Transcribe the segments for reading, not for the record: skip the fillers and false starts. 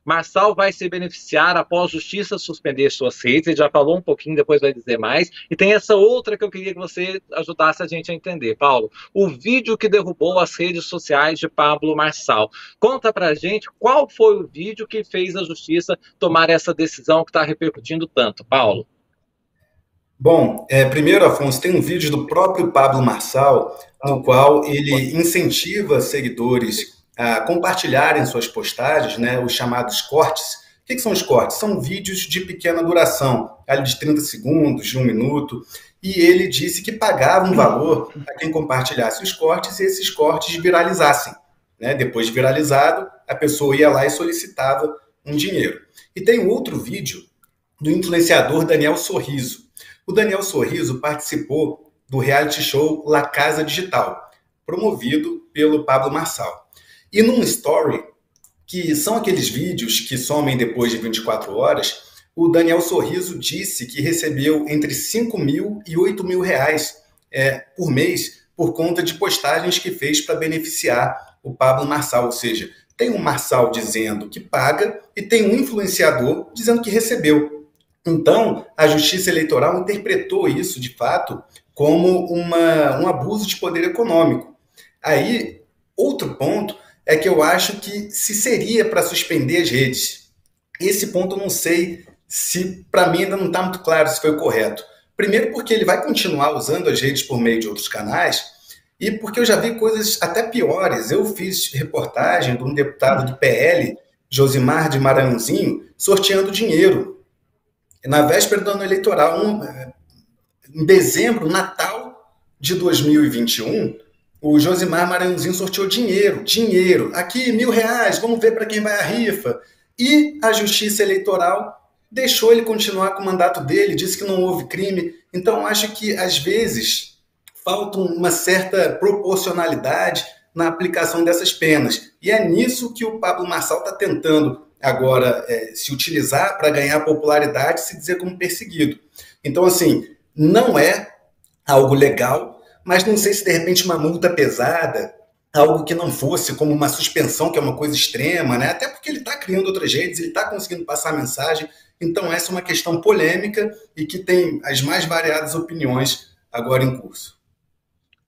Marçal vai se beneficiar após a justiça suspender suas redes, ele já falou um pouquinho, depois vai dizer mais. E tem essa outra que eu queria que você ajudasse a gente a entender, Paulo. O vídeo que derrubou as redes sociais de Pablo Marçal. Conta pra gente qual foi o vídeo que fez a justiça tomar essa decisão que está repercutindo tanto, Paulo. Bom, primeiro, Afonso, tem um vídeo do próprio Pablo Marçal, no qual ele incentiva seguidores a compartilharem suas postagens, né, os chamados cortes. O que são os cortes? São vídeos de pequena duração, ali de 30 segundos, de 1 minuto, e ele disse que pagava um valor a quem compartilhasse os cortes e esses cortes viralizassem. Né? Depois de viralizado, a pessoa ia lá e solicitava um dinheiro. E tem um outro vídeo do influenciador Daniel Sorriso. O Daniel Sorriso participou do reality show La Casa Digital, promovido pelo Pablo Marçal. E num story, que são aqueles vídeos que somem depois de 24 horas, o Daniel Sorriso disse que recebeu entre 5 mil e 8 mil reais por mês por conta de postagens que fez para beneficiar o Pablo Marçal. Ou seja, tem um Marçal dizendo que paga e tem um influenciador dizendo que recebeu. Então, a Justiça Eleitoral interpretou isso, de fato, como um abuso de poder econômico. Aí, outro ponto é que eu acho que se seria para suspender as redes. Esse ponto eu não sei se, para mim, ainda não está muito claro se foi correto. Primeiro porque ele vai continuar usando as redes por meio de outros canais e porque eu já vi coisas até piores. Eu fiz reportagem de um deputado do PL, Josimar de Maranhãozinho, sorteando dinheiro na véspera do ano eleitoral, em dezembro, Natal de 2021, o Josimar Maranhãozinho sorteou dinheiro, aqui R$ 1.000, vamos ver para quem vai a rifa. E a Justiça Eleitoral deixou ele continuar com o mandato dele, disse que não houve crime. Então, acho que, às vezes, falta uma certa proporcionalidade na aplicação dessas penas. E é nisso que o Pablo Marçal está tentando agora se utilizar para ganhar popularidade e se dizer como perseguido. Então, assim, não é algo legal, mas não sei se de repente uma multa pesada, algo que não fosse como uma suspensão, que é uma coisa extrema, né? Até porque ele está criando outras redes, ele está conseguindo passar a mensagem. Então, essa é uma questão polêmica e que tem as mais variadas opiniões agora em curso.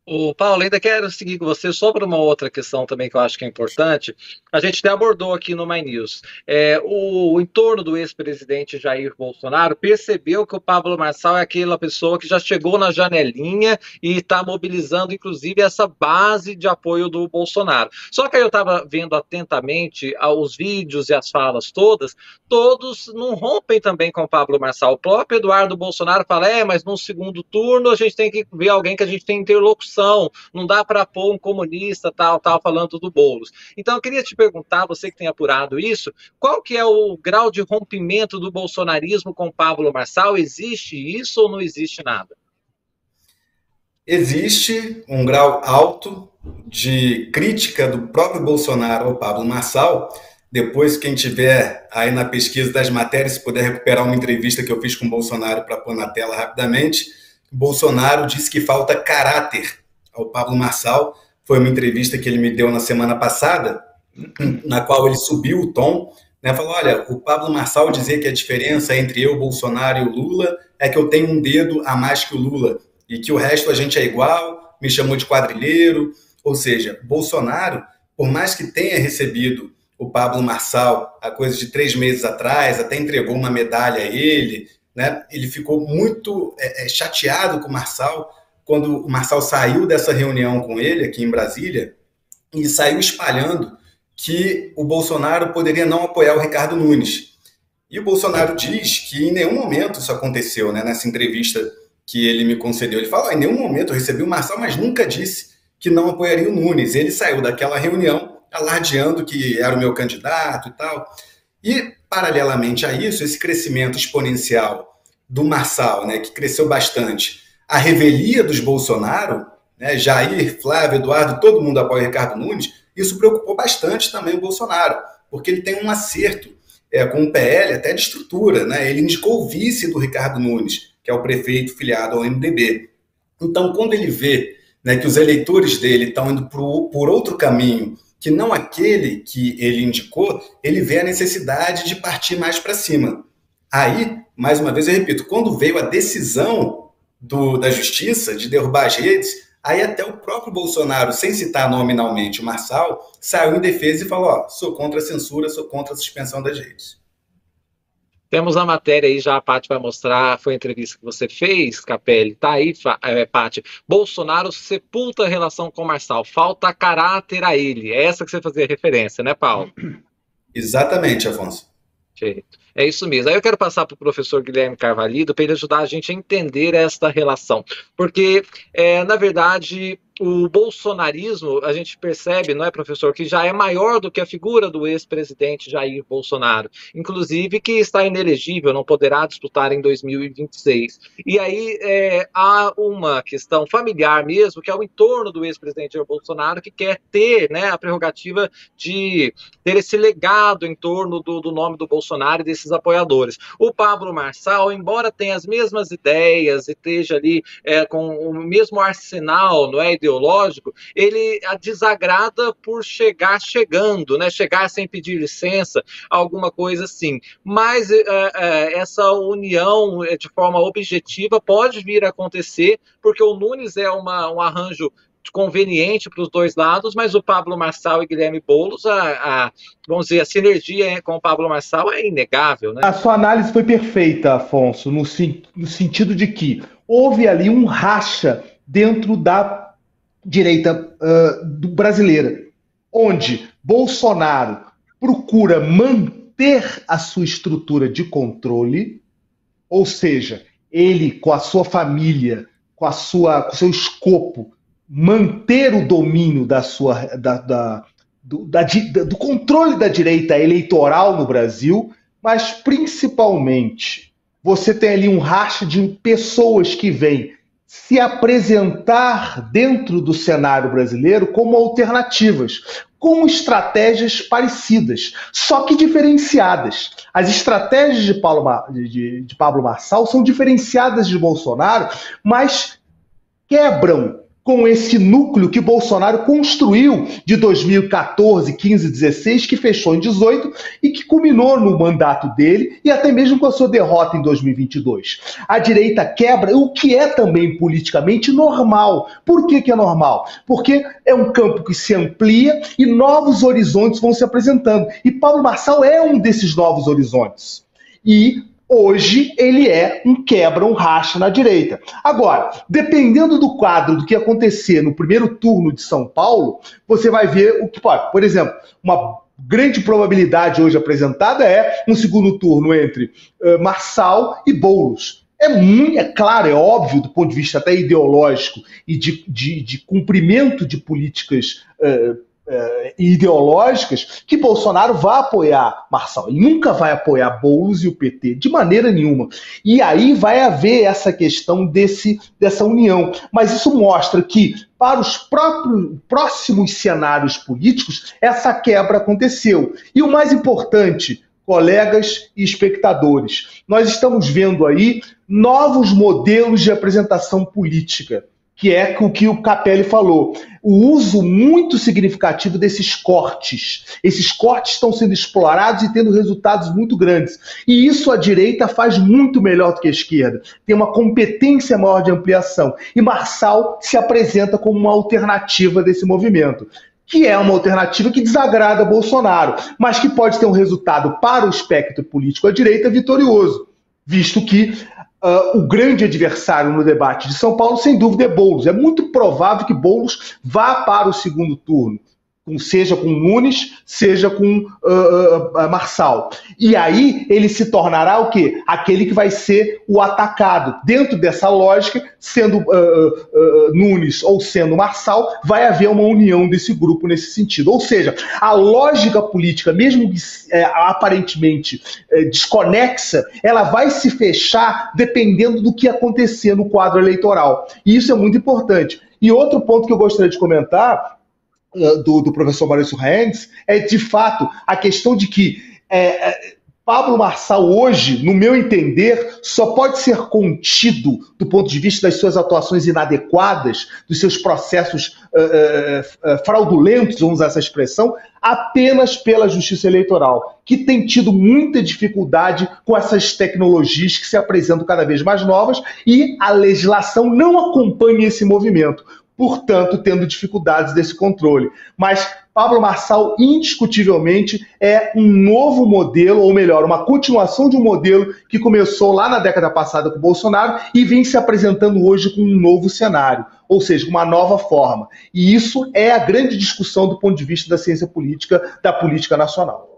O Paulo, ainda quero seguir com você sobre uma outra questão também que eu acho que é importante. A gente até abordou aqui no My News. O entorno do ex-presidente Jair Bolsonaro percebeu que o Pablo Marçal é aquela pessoa que já chegou na janelinha e está mobilizando, inclusive, essa base de apoio do Bolsonaro. Só que aí eu estava vendo atentamente os vídeos e as falas todos não rompem também com o Pablo Marçal. O próprio Eduardo Bolsonaro fala, mas no segundo turno a gente tem que ver alguém que a gente tem interlocução, não dá para pôr um comunista, tal, falando do Boulos. Então eu queria te perguntar, você que tem apurado isso, qual que é o grau de rompimento do bolsonarismo com Pablo Marçal? Existe isso ou não existe nada? Existe um grau alto de crítica do próprio Bolsonaro ao Pablo Marçal. Depois, quem tiver aí na pesquisa das matérias, se puder recuperar uma entrevista que eu fiz com o Bolsonaro para pôr na tela rapidamente, Bolsonaro disse que falta caráter ao Pablo Marçal. Foi uma entrevista que ele me deu na semana passada, na qual ele subiu o tom, né? Falou, olha, o Pablo Marçal dizia que a diferença entre eu, Bolsonaro e o Lula é que eu tenho um dedo a mais que o Lula e que o resto a gente é igual, me chamou de quadrilheiro. Ou seja, Bolsonaro, por mais que tenha recebido o Pablo Marçal há coisa de 3 meses atrás, até entregou uma medalha a ele, né? Ele ficou muito chateado com o Marçal quando o Marçal saiu dessa reunião com ele aqui em Brasília e saiu espalhando que o Bolsonaro poderia não apoiar o Ricardo Nunes. E o Bolsonaro diz que em nenhum momento isso aconteceu, né? Nessa entrevista que ele me concedeu. Ele fala, em nenhum momento eu recebi o Marçal, mas nunca disse que não apoiaria o Nunes. Ele saiu daquela reunião alardeando que era o meu candidato e tal. E, paralelamente a isso, esse crescimento exponencial do Marçal, né, que cresceu bastante, a revelia dos Bolsonaro, né, Jair, Flávio, Eduardo, todo mundo apoia o Ricardo Nunes, isso preocupou bastante também o Bolsonaro, porque ele tem um acerto com o PL até de estrutura, né? Ele indicou o vice do Ricardo Nunes, que é o prefeito filiado ao MDB. Então, quando ele vê, né, que os eleitores dele estão indo por outro caminho que não aquele que ele indicou, ele vê a necessidade de partir mais para cima. Aí, mais uma vez, eu repito, quando veio a decisão da justiça de derrubar as redes, aí até o próprio Bolsonaro, sem citar nominalmente o Marçal, saiu em defesa e falou, ó, sou contra a censura, sou contra a suspensão das redes. Temos a matéria aí, já a Paty vai mostrar, foi a entrevista que você fez, Capelli, tá aí, Paty. Bolsonaro sepulta a relação com o Marçal, falta caráter a ele. É essa que você fazia referência, né, Paulo? Exatamente, Afonso. É isso mesmo. Aí eu quero passar para o professor Guilherme Carvalho para ele ajudar a gente a entender esta relação. Porque, na verdade, o bolsonarismo, a gente percebe, não é, professor, que já é maior do que a figura do ex-presidente Jair Bolsonaro. Inclusive que está inelegível, não poderá disputar em 2026. E aí há uma questão familiar mesmo, que é o entorno do ex-presidente Jair Bolsonaro, que quer ter, né, a prerrogativa de ter esse legado em torno do nome do Bolsonaro e desses apoiadores. O Pablo Marçal, embora tenha as mesmas ideias e esteja ali com o mesmo arsenal, não é, ideológico, ele a desagrada por chegar chegando, né, chegar sem pedir licença, alguma coisa assim. Mas essa união de forma objetiva pode vir a acontecer, porque o Nunes é um arranjo conveniente para os dois lados, mas o Pablo Marçal e Guilherme Boulos, vamos dizer, a sinergia com o Pablo Marçal é inegável, né? A sua análise foi perfeita, Afonso, no sentido de que houve ali um racha dentro da direita brasileira, onde Bolsonaro procura manter a sua estrutura de controle, ou seja, ele com a sua família, com o seu escopo, manter o domínio do controle da direita eleitoral no Brasil, mas principalmente você tem ali um racha de pessoas que vêm se apresentar dentro do cenário brasileiro como alternativas, com estratégias parecidas, só que diferenciadas. As estratégias de Pablo Marçal são diferenciadas de Bolsonaro, mas quebram com esse núcleo que Bolsonaro construiu de 2014, 15, 16, que fechou em 18 e que culminou no mandato dele e até mesmo com a sua derrota em 2022. A direita quebra, o que é também politicamente normal. Por que é normal? Porque é um campo que se amplia e novos horizontes vão se apresentando. E Pablo Marçal é um desses novos horizontes. E hoje ele é um racha na direita. Agora, dependendo do quadro do que acontecer no primeiro turno de São Paulo, você vai ver o que pode. Por exemplo, uma grande probabilidade hoje apresentada é um segundo turno entre Marçal e Boulos. É claro, é óbvio, do ponto de vista até ideológico e de cumprimento de políticas ideológicas, que Bolsonaro vai apoiar Marçal. Ele nunca vai apoiar Boulos e o PT, de maneira nenhuma. E aí vai haver essa questão dessa união. Mas isso mostra que, para os próximos cenários políticos, essa quebra aconteceu. E o mais importante, colegas e espectadores, nós estamos vendo aí novos modelos de apresentação política, que é o que o Capelli falou. O uso muito significativo desses cortes. Esses cortes estão sendo explorados e tendo resultados muito grandes. E isso a direita faz muito melhor do que a esquerda. Tem uma competência maior de ampliação. E Marçal se apresenta como uma alternativa desse movimento, que é uma alternativa que desagrada Bolsonaro, mas que pode ter um resultado para o espectro político à direita vitorioso, visto que o grande adversário no debate de São Paulo, sem dúvida, é Boulos. É muito provável que Boulos vá para o segundo turno, seja com Nunes, seja com Marçal. E aí ele se tornará o quê? Aquele que vai ser o atacado. Dentro dessa lógica, sendo Nunes ou sendo Marçal, vai haver uma união desse grupo nesse sentido. Ou seja, a lógica política, mesmo aparentemente desconexa, ela vai se fechar dependendo do que acontecer no quadro eleitoral. E isso é muito importante. E outro ponto que eu gostaria de comentar do professor Maurício Randes é, de fato, a questão de que Pablo Marçal hoje, no meu entender, só pode ser contido do ponto de vista das suas atuações inadequadas, dos seus processos fraudulentos, vamos usar essa expressão, apenas pela Justiça Eleitoral, que tem tido muita dificuldade com essas tecnologias que se apresentam cada vez mais novas e a legislação não acompanha esse movimento, portanto, tendo dificuldades desse controle. Mas Pablo Marçal, indiscutivelmente, é um novo modelo, ou melhor, uma continuação de um modelo que começou lá na década passada com o Bolsonaro e vem se apresentando hoje com um novo cenário, ou seja, uma nova forma. E isso é a grande discussão do ponto de vista da ciência política, da política nacional.